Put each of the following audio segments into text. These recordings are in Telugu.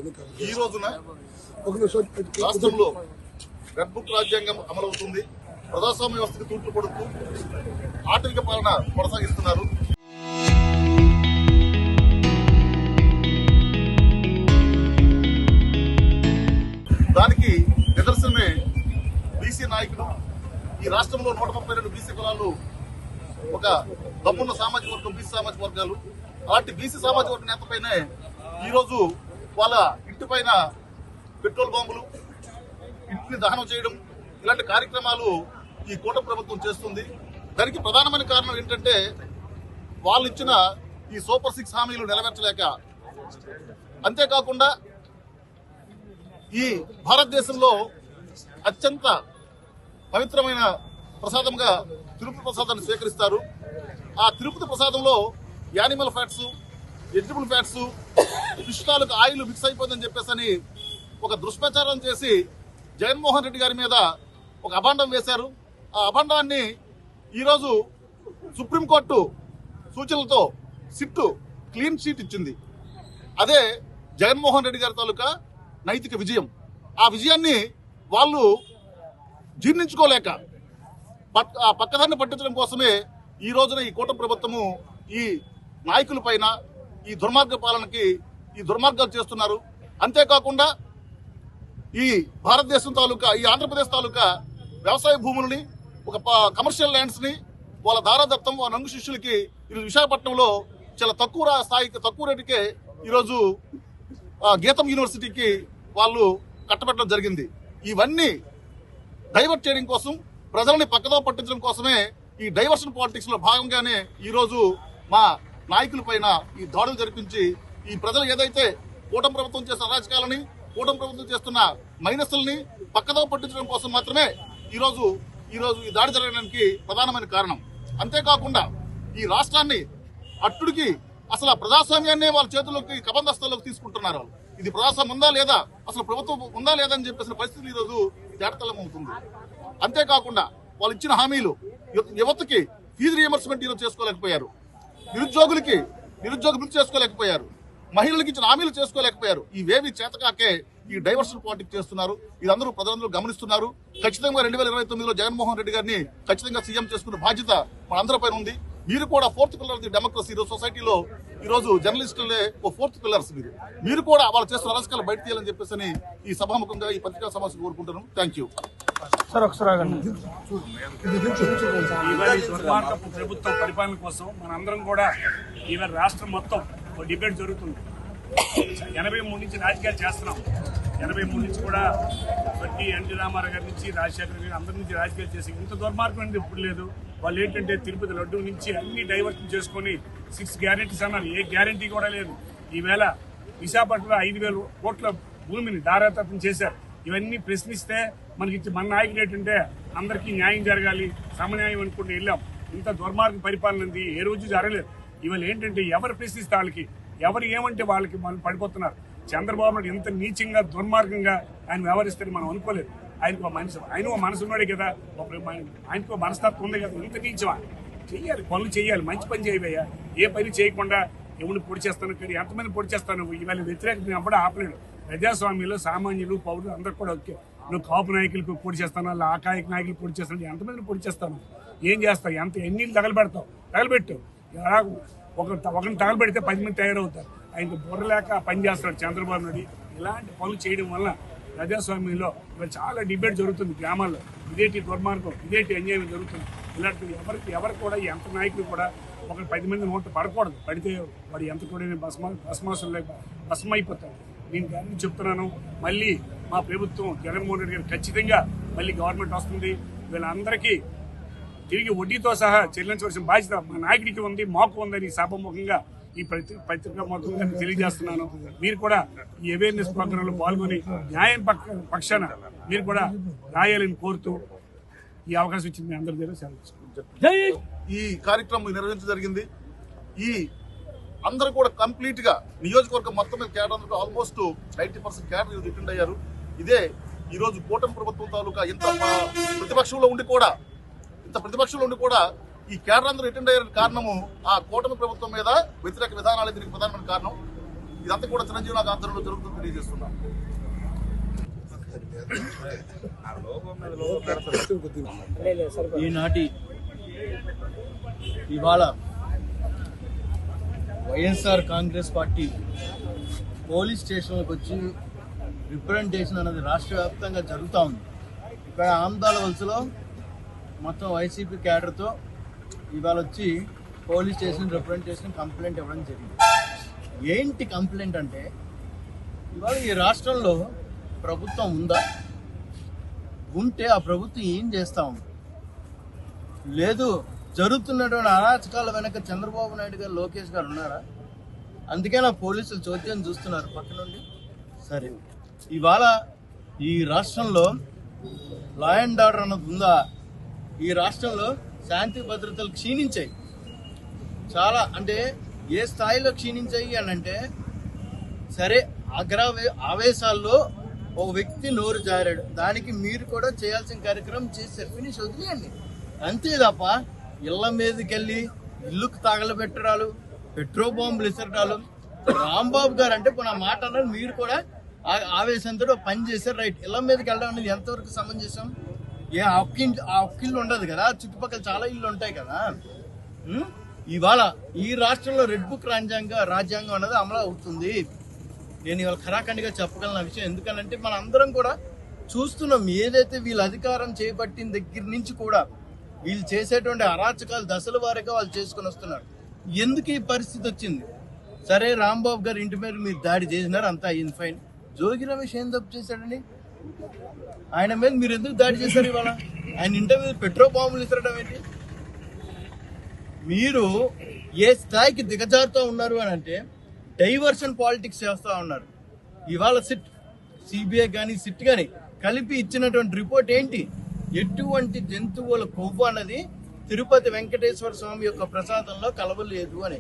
ఈ రోజున రాష్ట్రంలో రెడ్ బుక్ రాజ్యాంగం అమలవుతుంది. ప్రజాస్వామ్య వ్యవస్థకు తూట్లు పడుతూ ఆటవిక పాలన కొనసాగిస్తున్నారు. దానికి నిదర్శనమే బీసీ నాయకులు. ఈ రాష్ట్రంలో 132 బీసీ కులాలు ఒక దమ్మున్న సామాజిక వర్గం బీసీ సామాజిక వర్గాలు. అలాంటి బీసీ సామాజిక వర్గ నేతపైనే ఈరోజు వాళ్ళ ఇంటిపైన పెట్రోల్ బాంబులు, ఇంటిని దహనం చేయడం, ఇలాంటి కార్యక్రమాలు ఈ కూటమి ప్రభుత్వం చేస్తుంది. దానికి ప్రధానమైన కారణం ఏంటంటే వాళ్ళు ఇచ్చిన ఈ సూపర్ 6 హామీలు నెరవేర్చలేక, అంతేకాకుండా ఈ భారతదేశంలో అత్యంత పవిత్రమైన ప్రసాదంగా తిరుపతి ప్రసాదాన్ని స్వీకరిస్తారు. ఆ తిరుపతి ప్రసాదంలో animal fats, vegetable fats, fish తాలూకు ఆయిల్ మిక్స్ అయిపోతుందని చెప్పేసి ఒక దుష్ప్రచారం చేసి జగన్మోహన్ రెడ్డి గారి మీద ఒక అభాండం వేశారు. ఆ అభాండాన్ని ఈరోజు సుప్రీంకోర్టు సూచనలతో సిట్టు క్లీన్ చీట్ ఇచ్చింది. అదే జగన్మోహన్ రెడ్డి గారి తాలూకా నైతిక విజయం. ఆ విజయాన్ని వాళ్ళు జీర్ణించుకోలేక పక్కదాన్ని పట్టించడం కోసమే ఈ రోజున ఈ కూటమి ప్రభుత్వము ఈ నాయకుల పైన ఈ దుర్మార్గ పాలనకి ఈ దుర్మార్గాలు చేస్తున్నారు. అంతేకాకుండా ఈ భారతదేశం తాలూకా, ఈ ఆంధ్రప్రదేశ్ తాలూకా వ్యవసాయ భూములని, ఒక కమర్షియల్ ల్యాండ్స్ ని వాళ్ళ దారాదత్తం, వాళ్ళ రంగు శిష్యులకి ఈరోజు విశాఖపట్నంలో చాలా తక్కువ స్థాయికి, తక్కువ రేటుకే ఈరోజు గీతం యూనివర్సిటీకి వాళ్ళు కట్టబెట్టడం జరిగింది. ఇవన్నీ డైవర్ట్ చేయడం కోసం, ప్రజల్ని పక్కదో పట్టించడం కోసమే ఈ డైవర్షన్ పాలిటిక్స్ లో భాగంగానే ఈ రోజు మా నాయకుల పైన ఈ దాడులు జరిపించి ఈ ప్రజలు ఏదైతే కూటమి ప్రభుత్వం చేస్తున్న అరాచకాలని, కూటమి ప్రభుత్వం చేస్తున్న మైనస్లని పక్కదో పట్టించడం కోసం మాత్రమే ఈ రోజు ఈ దాడి జరగడానికి ప్రధానమైన కారణం. అంతేకాకుండా ఈ రాష్ట్రాన్ని అట్టుడికి అసలు ప్రజాస్వామ్యాన్ని వాళ్ళ చేతుల్లోకి కబందస్తాల్లోకి తీసుకుంటున్నారు. ఇది ప్రజాస్వామ్యం ఉందా లేదా, అసలు ప్రభుత్వం ఉందా లేదా అని చెప్పేసిన పరిస్థితులు ఈ రోజు తేటతెల్లం అవుతుంది. అంతేకాకుండా వాళ్ళు ఇచ్చిన హామీలు యువతకి ఫీజు రియంబర్స్మెంట్ ఈరోజు చేసుకోలేకపోయారు, నిరుద్యోగులకి నిరుద్యోగ వృత్తి చేసుకోలేకపోయారు, మహిళలకు ఇచ్చిన హామీలు చేసుకోలేకపోయారు. ఇవేవి చేతకాకే ఈ డైవర్షన్ పాలిటిక్స్ చేస్తున్నారు. ఇదందరూ ప్రజలందరూ గమనిస్తున్నారు. ఖచ్చితంగా 2029లో జగన్మోహన్ రెడ్డి గారిని ఖచ్చితంగా సీఎం చేసుకునే బాధ్యత మనందరిపైన ఉంది. మీరు కూడా 4th పిల్లర్ ది డెమోక్రసీ. ఈరోజు సొసైటీలో ఈరోజు జర్నలిస్టులే 4th పిల్లర్స్. మీరు కూడా వాళ్ళు చేస్తున్న అరాచకాలు బయట తీయాలని చెప్పేసి ఈ సభాముఖంగా ఈ పత్రికా సమావేశం కోరుకుంటున్నాను. Thank you. ప్రభుత్వం పరిపాలన కోసం మనందరం కూడా ఈవేళ రాష్ట్రం మొత్తం డిబేట్ జరుగుతుంది. 83 నుంచి రాజకీయాలు చేస్తున్నాం. 83 నుంచి కూడా ఎన్టీ రామారావు గారి నుంచి, రాజశేఖర్ గారి అందరి నుంచి రాజకీయాలు చేసి ఇంత దుర్మార్గం అనేది ఇప్పుడు లేదు. వాళ్ళు ఏంటంటే తిరుపతి లడ్డు నుంచి అన్ని డైవర్షన్ చేసుకుని 6 గ్యారెంటీస్ అన్నారు. ఏ గ్యారెంటీ కూడా లేదు. ఈవేళ విశాఖపట్నంలో 5,000 కోట్ల భూమిని దారాదత్తం చేశారు. ఇవన్నీ ప్రశ్నిస్తే మన నాయకుడు ఏంటంటే అందరికీ న్యాయం జరగాలి, సమన్యాయం అనుకుంటూ వెళ్ళాం. ఇంత దుర్మార్గ పరిపాలన ఉంది ఏ రోజు జరగలేదు. ఇవాళ ఏంటంటే ఎవరు ప్రశ్నిస్తే వాళ్ళకి, ఎవరు ఏమంటే వాళ్ళకి మనం పడిపోతున్నారు. చంద్రబాబు నాయుడు ఎంత నీచంగా దుర్మార్గంగా ఆయన వ్యవహరిస్తే మనం అనుకోలేదు. ఆయన మనసున్నాడే కదా, ఆయనకు మనస్తత్వం ఉంది కదా. ఇంత నీచమా? చెయ్యాలి, పనులు చేయాలి, మంచి పని చేయవయ్యా. ఏ పని చేయకుండా ఎవరిని పొడి చేస్తాను, ఎంతమంది పొడి చేస్తాను. ఇవాళ వ్యతిరేకత అప్పుడు ఆపలేడు. ప్రజాస్వామ్యంలో సామాన్యులు, పౌరులు అందరూ కూడా ఓకే. నువ్వు కాపు నాయకులకు పొడి చేస్తాను, ఆకాయక నాయకులు పొడి చేస్తాను, ఎంతమందిని పొడి చేస్తాను, ఏం చేస్తావు, ఎన్ని తగలబెడతావు? తగలబెట్టు. ఒకరిని తగలబెడితే 10 మంది తయారవుతారు. ఆయనకు బుర్రలేక పని చేస్తాడు చంద్రబాబు నాయుడు. ఇలాంటి పనులు చేయడం వల్ల ప్రజాస్వామ్యంలో ఇవాళ చాలా డిబేట్ జరుగుతుంది గ్రామాల్లో. ఇదేంటి దుర్మార్గం, ఇదేంటి అన్యాయం జరుగుతుంది. ఇలాంటి ఎవరు కూడా ఎంత నాయకులు కూడా ఒక 10 మంది నోట పడకూడదు. పడితే వాడు ఎంత కూడా భస్మైపోతాడు. నేను గారిని చెప్తున్నాను, మళ్ళీ మా ప్రభుత్వం జగన్మోహన్ రెడ్డి గారు ఖచ్చితంగా మళ్ళీ గవర్నమెంట్ వస్తుంది. వీళ్ళందరికీ తిరిగి వడ్డీతో సహా చెల్లించవలసిన బాధ్యత మా నాయకుడికి ఉంది, మాకు ఉందని సభాముఖంగా ఈ పత్రికా ముఖంగా తెలియజేస్తున్నాను. మీరు కూడా ఈ అవేర్నెస్ ప్రోగ్రాంలో పాల్గొని న్యాయం పక్షాన మీరు కూడా రాయాలని కోరుతూ ఈ అవకాశం ఇచ్చింది. మీ అందరి దగ్గర సెలవు. ఈ కార్యక్రమం నిర్వహించడం జరిగింది. ఈ అందరూ కూడా కంప్లీట్ గా నియోజకవర్గం మొత్తం మీద కేడర్ ఆల్మోస్ట్ 90% కేడర్ రిటర్న్ అయ్యారు. ఇదే ఈ రోజు కూటమి ప్రభుత్వం తాలూకా ఇంత ప్రతిపక్షంలో ఉండి కూడా ఈ కేడర్ అందరూ రిటర్న్ అయ్యే కారణము ఆ కూటమి ప్రభుత్వం మీద వ్యతిరేక విధానాలు దీనికి ప్రధానమైన కారణం. ఇదంతా కూడా చిరంజీవి నాకు ఆధ్వర్యంలో జరుగుతుంది తెలియజేస్తున్నాం. ఇవాళ వైఎస్ఆర్ కాంగ్రెస్ పార్టీ పోలీస్ స్టేషన్లకు వచ్చి రిప్రజెంటేషన్ అనేది రాష్ట్ర వ్యాప్తంగా జరుగుతూ ఉంది. ఇక్కడ ఆమ్దాల వలసలో మొత్తం వైసీపీ క్యాడర్తో ఇవాళ వచ్చి పోలీస్ స్టేషన్ రిప్రజెంటేషన్ కంప్లైంట్ ఇవ్వడం జరిగింది. ఏంటి కంప్లైంట్ అంటే, ఇవాళ ఈ రాష్ట్రంలో ప్రభుత్వం ఉందా, ఉంటే ఆ ప్రభుత్వం ఏం చేస్తూ ఉంది, లేదు జరుగుతున్నటువంటి అరాచకాల వెనక చంద్రబాబు నాయుడు గారు, లోకేష్ గారు ఉన్నారా? అందుకే నా పోలీసులు చోద్యం చూస్తున్నారు పక్క నుండి. సరే, ఇవాళ ఈ రాష్ట్రంలో లా అండ్ ఆర్డర్ అన్నది ఉందా? ఈ రాష్ట్రంలో శాంతి భద్రతలు క్షీణించాయి చాలా. అంటే ఏ స్థాయిలో క్షీణించాయి అని అంటే, సరే ఆవేశాల్లో ఒక వ్యక్తి నోరు జారాడు, దానికి మీరు కూడా చేయాల్సిన కార్యక్రమం చేశారు, ఫినిష్ వదిలేయండి అంతే తప్ప ఇళ్ల మీదకి వెళ్ళి ఇల్లుకు తగలబెట్టడాలు, పెట్రోల్ బాంబులు విసరడాలు. రాంబాబు గారు అంటే నా మాట అన్నారు, మీరు కూడా ఆవేశంతో పని చేశారు, రైట్. ఇళ్ల మీదకి వెళ్ళడం అనేది ఎంతవరకు సమంజసం? ఆ ఒక్క ఇల్లు ఉండదు కదా, చుట్టుపక్కల చాలా ఇల్లు ఉంటాయి కదా. ఇవాళ ఈ రాష్ట్రంలో రెడ్ బుక్ రాజ్యాంగం అనేది అమలు అవుతుంది. నేను ఇవాళ ఖరాఖండిగా చెప్పగలను ఆ విషయం. ఎందుకనంటే మన అందరం కూడా చూస్తున్నాం, ఏదైతే వీళ్ళు అధికారం చేపట్టిన దగ్గర నుంచి కూడా వీళ్ళు చేసేటువంటి అరాచకాలు దశల వారీగా వాళ్ళు చేసుకుని వస్తున్నారు. ఎందుకు ఈ పరిస్థితి వచ్చింది? సరే, రాంబాబు గారి ఇంటి మీద మీరు దాడి చేసినారు, అంతా అయింది, ఫైన్. జోగి రమేష్ ఏం తప్పు చేశాడండి? ఆయన మీద మీరు ఎందుకు దాడి చేశారు? ఇవాళ ఆయన ఇంటి మీద పెట్రోల్ బాంబులు విసరడం ఏంటి? మీరు ఏ స్థాయికి దిగజారుతూ ఉన్నారు అని అంటే, డైవర్షన్ పాలిటిక్స్ చేస్తూ ఉన్నారు. ఇవాళ సిబిఐ కానీ సిట్ కానీ కలిపి ఇచ్చినటువంటి రిపోర్ట్ ఏంటి? ఎటువంటి జంతువుల కొవ్వు అన్నది తిరుపతి వెంకటేశ్వర స్వామి యొక్క ప్రసాదంలో కలవలేదు అని.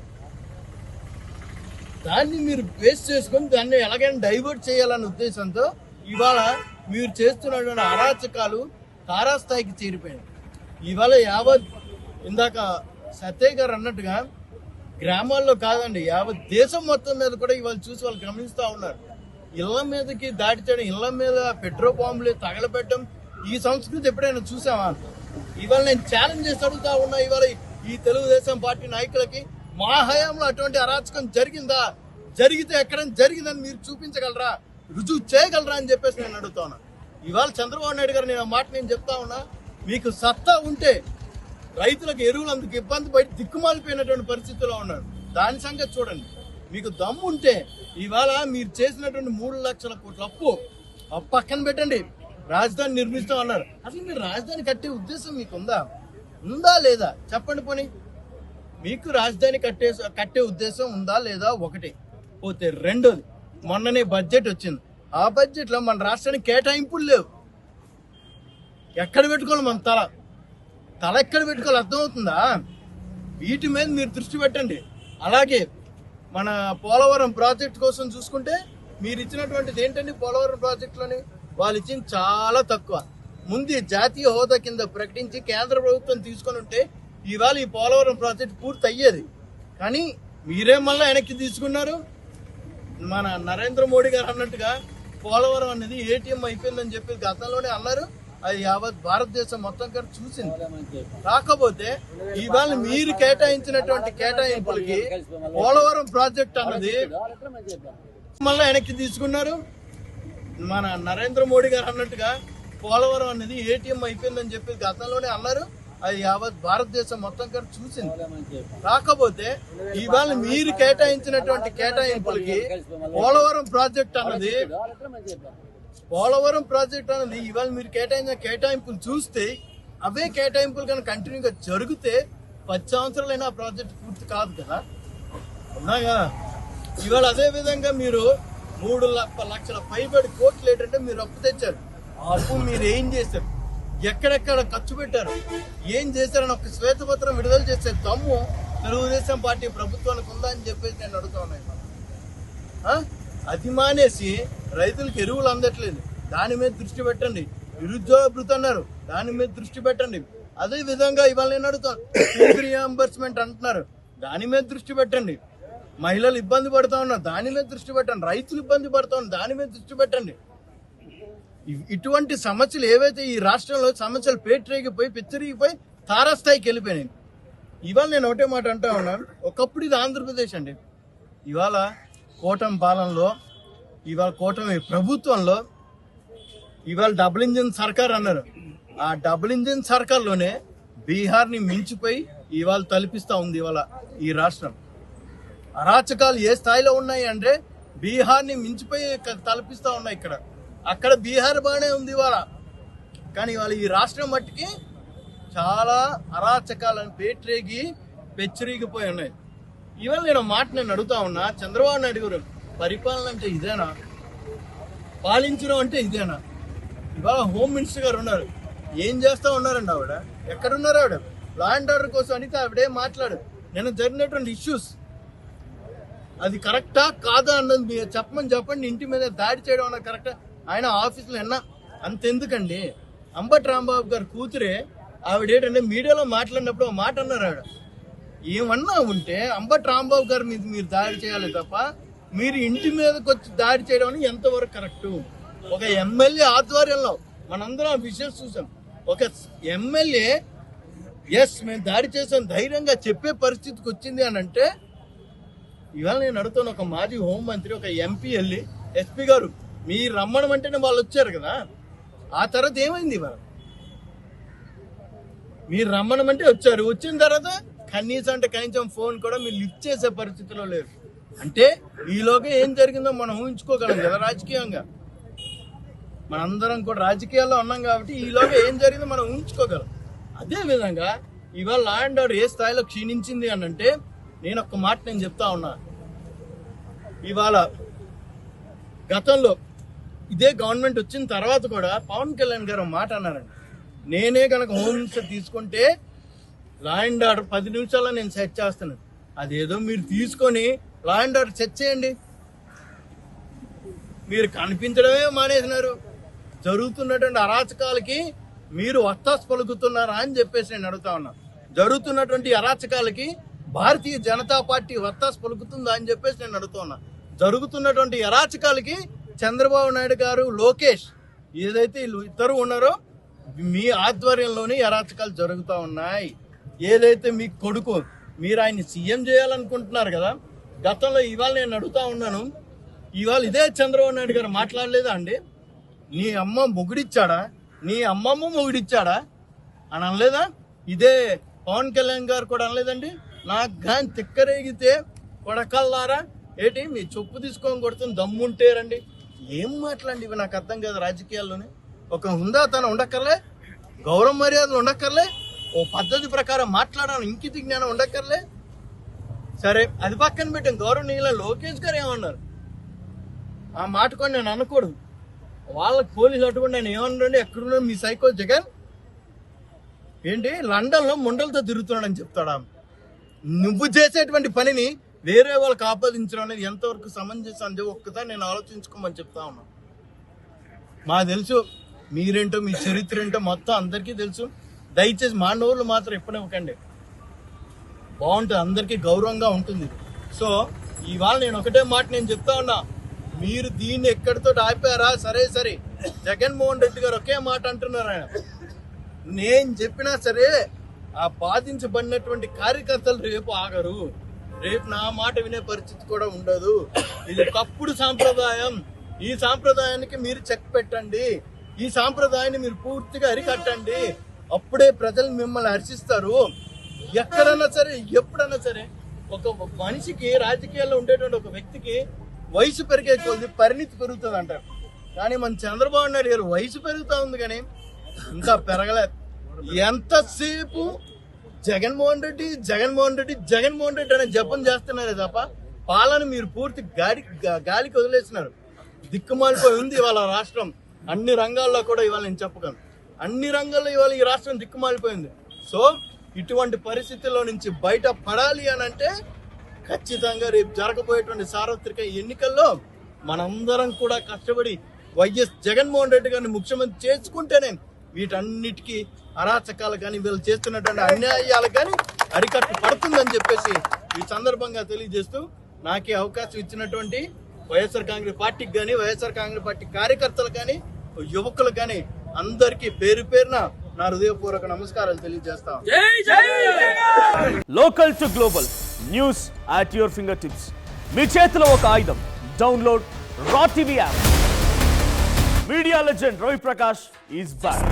దాన్ని మీరు బేస్ చేసుకొని దాన్ని ఎలాగైనా డైవర్ట్ చేయాలనే ఉద్దేశంతో ఇవాళ మీరు చేస్తున్నటువంటి అరాచకాలు తారాస్థాయికి చేరిపోయాయి. ఇవాళ యావత్ ఇందాక సత్య గారు అన్నట్టుగా గ్రామాల్లో కాదండి, యావత్ దేశం మొత్తం మీద కూడా ఇవాళ చూసి వాళ్ళు గమనిస్తూ ఉన్నారు. ఇళ్ల మీదకి దాడి చేయడం, ఇళ్ల మీద పెట్రోల్ బాంబులు తగలబెట్టడం, ఈ సంస్కృతి ఎప్పుడైనా చూసావా? ఇవాళ నేను ఛాలెంజ్ చేసి అడుగుతా ఉన్నా, ఇవాళ ఈ తెలుగుదేశం పార్టీ నాయకులకి, మా హయాంలో అటువంటి అరాచకం జరిగిందా? జరిగితే ఎక్కడైనా జరిగిందని మీరు చూపించగలరా, రుజువు చేయగలరా అని చెప్పేసి నేను అడుగుతా ఉన్నా. ఇవాళ చంద్రబాబు నాయుడు గారు నేను చెప్తా ఉన్నా, మీకు సత్తా ఉంటే రైతులకు ఎరువులు అందుకు ఇబ్బంది పడి దిక్కుమాలిపోయినటువంటి పరిస్థితుల్లో ఉన్నారు, దాని సంగతి చూడండి. మీకు దమ్ము ఉంటే ఇవాళ మీరు చేసినటువంటి 3 లక్షల కోట్ల అప్పు పక్కన పెట్టండి, రాజధాని నిర్మిస్తాం అన్నారు. అసలు మీరు రాజధాని కట్టే ఉద్దేశం మీకు ఉందా లేదా చెప్పండి. పోనీ మీకు రాజధాని కట్టే ఉద్దేశం ఉందా లేదా? ఒకటి. పోతే రెండోది, మొన్ననే బడ్జెట్ వచ్చింది, ఆ బడ్జెట్ లో మన రాష్ట్రానికి కేటాయింపులు లేవు. ఎక్కడ పెట్టుకోవాలి? మన తల ఎక్కడ పెట్టుకోవాలి అర్థమవుతుందా? వీటి మీద మీరు దృష్టి పెట్టండి. అలాగే మన పోలవరం ప్రాజెక్ట్ కోసం చూసుకుంటే మీరు ఇచ్చినటువంటిది ఏంటండి? పోలవరం ప్రాజెక్టులోని వాళ్ళు ఇచ్చింది చాలా తక్కువ. ముందు జాతీయ హోదా కింద ప్రకటించి కేంద్ర ప్రభుత్వం తీసుకొని ఉంటే ఇవాళ ఈ పోలవరం ప్రాజెక్ట్ పూర్తి అయ్యేది. కానీ మీరే మళ్ళీ వెనక్కి తీసుకున్నారు. మన నరేంద్ర మోడీ గారు అన్నట్టుగా పోలవరం అనేది ఏటీఎం అయిపోయిందని చెప్పి గతంలోనే అన్నారు. అది యావత్ భారతదేశం మొత్తం గారు చూసింది. కాకపోతే ఇవాళ మీరు కేటాయించినటువంటి కేటాయింపులకి పోలవరం ప్రాజెక్ట్ అన్నది మళ్ళీ వెనక్కి తీసుకున్నారు. మన నరేంద్ర మోడీ గారు అన్నట్టుగా పోలవరం అనేది ఏటీఎం అయిపోయిందని చెప్పి గతంలోనే అన్నారు. అది యావత్ భారతదేశం మొత్తం గారు చూసింది. కాకపోతే ఇవాళ మీరు కేటాయించినటువంటి కేటాయింపులకి పోలవరం ప్రాజెక్ట్ అన్నది ఇవాళ మీరు కేటాయించిన కేటాయింపులు చూస్తే అవే కేటాయింపులు కనుక కంటిన్యూగా జరిగితే 10 సంవత్సరాలైనా ఆ ప్రాజెక్ట్ పూర్తి కాదు కదా, ఉన్నా కదా. ఇవాళ అదే విధంగా మీరు 3 లక్షల పైబడి కోట్లు ఏంటంటే మీరు అప్పు తెచ్చారు. ఆ అప్పు మీరు ఏం చేశారు, ఎక్కడెక్కడ ఖర్చు పెట్టారు, ఏం చేశారని ఒక శ్వేతపత్రం విడుదల చేసే దమ్ము తెలుగుదేశం పార్టీ ప్రభుత్వానికి ఉందా అని చెప్పేసి నేను అడుగుతా ఉన్నాను. అది మానేసి రైతులకు ఎరువులు అందట్లేదు, దాని మీద దృష్టి పెట్టండి. నిరుద్యోగ భృతి అన్నారు, దాని మీద దృష్టి పెట్టండి. అదే విధంగా ఇవాళ నేను అడుగుతాను, రీఎంబర్స్మెంట్ అంటున్నారు, దాని మీద దృష్టి పెట్టండి. మహిళలు ఇబ్బంది పడుతూ ఉన్నారు, దాని మీద దృష్టి పెట్టండి. రైతులు ఇబ్బంది పడుతూ ఉన్నారు, దాని మీద దృష్టి పెట్టండి. ఇటువంటి సమస్యలు ఏవైతే ఈ రాష్ట్రంలో సమస్యలు పేటరేగిపోయి పిచ్చరిగిపోయి తారాస్థాయికి వెళ్ళిపోయినాయి. ఇవాళ నేను ఒకటే మాట అంటా ఉన్నాను, ఒకప్పుడు ఇది ఆంధ్రప్రదేశ్ అండి. ఇవాళ కూటమి పాలనలో, ఇవాళ కూటమి ప్రభుత్వంలో ఇవాళ డబుల్ ఇంజిన్ సర్కార్ అన్నారు. ఆ డబుల్ ఇంజిన్ సర్కార్లోనే బీహార్ని మించిపోయి ఇవాళ తలపిస్తూ ఉంది ఇవాళ ఈ రాష్ట్రం. అరాచకాలు ఏ స్థాయిలో ఉన్నాయి అంటే బీహార్ని మించిపోయి తలపిస్తూ ఉన్నాయి ఇక్కడ. అక్కడ బీహార్ బాగానే ఉంది ఇవాళ, కానీ ఇవాళ ఈ రాష్ట్రం మట్టికి చాలా అరాచకాలను పేటరేగి పెచ్చరిగిపోయి ఉన్నాయి. ఇవాళ నేను అడుగుతా ఉన్నా, చంద్రబాబు నాయుడు గారు పరిపాలన అంటే ఇదేనా? పాలించడం అంటే ఇదేనా? ఇవాళ హోమ్ మినిస్టర్ గారు ఉన్నారు, ఏం చేస్తా ఉన్నారండి ఆవిడ? ఎక్కడున్నారు ఆవిడ? లా అండ్ ఆర్డర్ కోసం అనితే ఆవిడే మాట్లాడు. నేను జరిగినటువంటి ఇష్యూస్ అది కరెక్టా కాదా అన్నది చెప్పండి. ఇంటి మీద దాడి చేయడం అన్నది కరెక్టా? ఆయన ఆఫీసులో అంతెందుకండి, అంబటి రాంబాబు గారు కూతురే ఆవిడ ఏంటంటే మీడియాలో మాట్లాడినప్పుడు మాట అన్నారు ఆవిడ, ఏమన్నా ఉంటే అంబటి రాంబాబు గారి మీద మీరు దాడి చేయాలి తప్ప మీరు ఇంటి మీదకి వచ్చి దాడి చేయడం అని ఎంతవరకు కరెక్టు? ఒక ఎమ్మెల్యే ఆధ్వర్యంలో మనందరం ఆ విషయాలు చూసాం. ఒక ఎమ్మెల్యే మేము దాడి చేసాం ధైర్యంగా చెప్పే పరిస్థితికి వచ్చింది అని అంటే, ఇవాళ నేను అడుగుతాను, ఒక మాజీ హోంమంత్రి ఒక ఎంపీ వెళ్ళి ఎస్పీ గారు మీరు రమ్మనమంటేనే వాళ్ళు వచ్చారు కదా, ఆ తర్వాత ఏమైంది? ఇవాళ మీరు రమ్మనమంటే వచ్చారు, వచ్చిన తర్వాత కనీసం ఫోన్ కూడా మీరు లిఫ్ట్ చేసే పరిస్థితిలో లేరు. అంటే ఈలోగా ఏం జరిగిందో మనం ఊహించుకోగలం కదా రాజకీయంగా. మనందరం కూడా రాజకీయాల్లో ఉన్నాం కాబట్టి ఈలోగా ఏం జరిగిందో మనం ఊహించుకోగలం. అదే విధంగా ఇవాళ లా అండ్ ఆర్డర్ ఏ స్థాయిలో క్షీణించింది అని అంటే, నేను ఒక్క మాట నేను చెప్తా ఉన్నా, ఇవాళ గతంలో ఇదే గవర్నమెంట్ వచ్చిన తర్వాత కూడా పవన్ కళ్యాణ్ గారు మాట అన్నారండి, నేనే కనుక హోమ్ మినిస్టర్ తీసుకుంటే లా అండ్ ఆర్డర్ 10 నిమిషాల్లో నేను సెట్ చేస్తాను. అదేదో మీరు తీసుకొని లా అండ్ ఆర్డర్ సెట్ చేయండి. మీరు కనిపించడమే మానేసినారు. జరుగుతున్నటువంటి అరాచకాలకి మీరు వత్తాసు పలుకుతున్నారా అని చెప్పేసి నేను అడుగుతా ఉన్నా. జరుగుతున్నటువంటి అరాచకాలకి భారతీయ జనతా పార్టీ వత్తాసు పలుకుతుందా అని చెప్పేసి నేను అడుగుతున్నా. జరుగుతున్నటువంటి అరాచకాలకి చంద్రబాబు నాయుడు గారు, లోకేష్ ఏదైతే ఇద్దరు ఉన్నారో మీ ఆధ్వర్యంలోనే అరాచకాలు జరుగుతూ ఉన్నాయి. ఏదైతే మీ కొడుకు మీరు ఆయన్ని సీఎం చేయాలనుకుంటున్నారు కదా, గతంలో ఇవాళ నేను అడుగుతా ఉన్నాను, ఇవాళ ఇదే చంద్రబాబు నాయుడు గారు మాట్లాడలేదా అండి? నీ అమ్మ మొగుడిచ్చాడా, నీ అమ్మమ్మ మొగుడిచ్చాడా అని అనలేదా? ఇదే పవన్ కళ్యాణ్ గారు కూడా అనలేదండి, నాకు కానీ తిక్కరేగితే కొడకల్లారా ఏంటి మీ చొప్పు తీసుకొని కొడుతుంది దమ్ముంటే రండి. ఏం మాట్లాడండి ఇవి నాకు అర్థం కాదు. రాజకీయాల్లోనే ఒక హుందాతనం ఉండక్కర్లే, గౌరవ మర్యాదలు ఉండక్కర్లే, ఓ పద్ధతి ప్రకారం మాట్లాడాలని ఇంకితి జ్ఞానం ఉండక్కర్లే. సరే అది పక్కన పెట్టాం, గౌరవనీయుల లోకేష్ గారు ఏమన్నారు ఆ మాట కూడా నేను అనకూడదు. వాళ్ళకి పోలీసు అట్టుకుండా నేను ఏమన్నాడు, ఎక్కడున్నా మీ సైకో జగన్ ఏంటి లండన్లో ముండలతో తిరుగుతున్నాడని చెప్తాడా? నువ్వు చేసేటువంటి పనిని వేరే వాళ్ళకి ఆపాదించడం అనేది ఎంతవరకు సమంజసం అని ఒక్కసారి నేను ఆలోచించుకోమని చెప్తా ఉన్నా. మాకు తెలుసు మీరేంటో, మీ చరిత్ర ఏంటో మొత్తం అందరికీ తెలుసు. దయచేసి మా నోళ్ళు మాత్రం ఎప్పనివ్వకండి, బాగుంటుంది, అందరికీ గౌరవంగా ఉంటుంది. సో ఇవాళ నేను ఒకటే మాట నేను చెప్తా ఉన్నా, మీరు దీన్ని ఎక్కడితో ఆపారా? సరే జగన్మోహన్ రెడ్డి గారు ఒకే మాట అంటున్నారు, ఆయన నేను చెప్పినా సరే ఆ బాధించబడినటువంటి కార్యకర్తలు రేపు ఆగరు, రేపు నా మాట వినే పరిస్థితి కూడా ఉండదు. ఇది తప్పుడు సాంప్రదాయం. ఈ సాంప్రదాయానికి మీరు చెక్ పెట్టండి, ఈ సాంప్రదాయాన్ని మీరు పూర్తిగా అరికట్టండి. అప్పుడే ప్రజలు మిమ్మల్ని హర్షిస్తారు. ఎక్కడన్నా సరే, ఎప్పుడన్నా సరే, ఒక మనిషికి రాజకీయాల్లో ఉండేటువంటి ఒక వ్యక్తికి వయసు పెరిగే కొద్ది పరిణితి పెరుగుతుంది అంటారు. కానీ మన చంద్రబాబు నాయుడు గారు వయసు పెరుగుతూ ఉంది కానీ ఇంకా పెరగలేదు. ఎంతసేపు జగన్మోహన్ రెడ్డి అనే జపం చేస్తున్నారే తప్ప పాలన మీరు పూర్తి గాలికి వదిలేస్తున్నారు. దిక్కుమాలిపోయి ఉంది ఇవాళ రాష్ట్రం. అన్ని రంగాల్లో కూడా ఇవాళ నేను చెప్పగలను, అన్ని రంగాల్లో ఇవాళ ఈ రాష్ట్రం దిక్కుమాలిపోయింది. సో ఇటువంటి పరిస్థితుల్లో నుంచి బయట పడాలి అని అంటే ఖచ్చితంగా రేపు జరగబోయేటువంటి సార్వత్రిక ఎన్నికల్లో మనందరం కూడా కష్టపడి వైఎస్ జగన్మోహన్ రెడ్డి గారిని ముఖ్యమంత్రి చేసుకుంటేనే వీటన్నిటికీ అరాచకాలు కానీ వీళ్ళు చేస్తున్నటువంటి అన్యాయాలు కానీ అరికట్టు పడుతుందని చెప్పేసి ఈ సందర్భంగా తెలియజేస్తూ నాకు ఈ అవకాశం ఇచ్చినటువంటి వైఎస్ఆర్ కాంగ్రెస్ పార్టీకి కానీ, వైఎస్ఆర్ కాంగ్రెస్ పార్టీ కార్యకర్తలకు కానీ, యువకులకు కానీ అందరికీ పేరు పేరున నా హృదయపూర్వక నమస్కారాలు తెలియజేస్తాను. Local to global news at your finger tips. మీ చేతిలో ఒక ఆయుధం. Download R TV app. Media legend Ravi Prakash is back.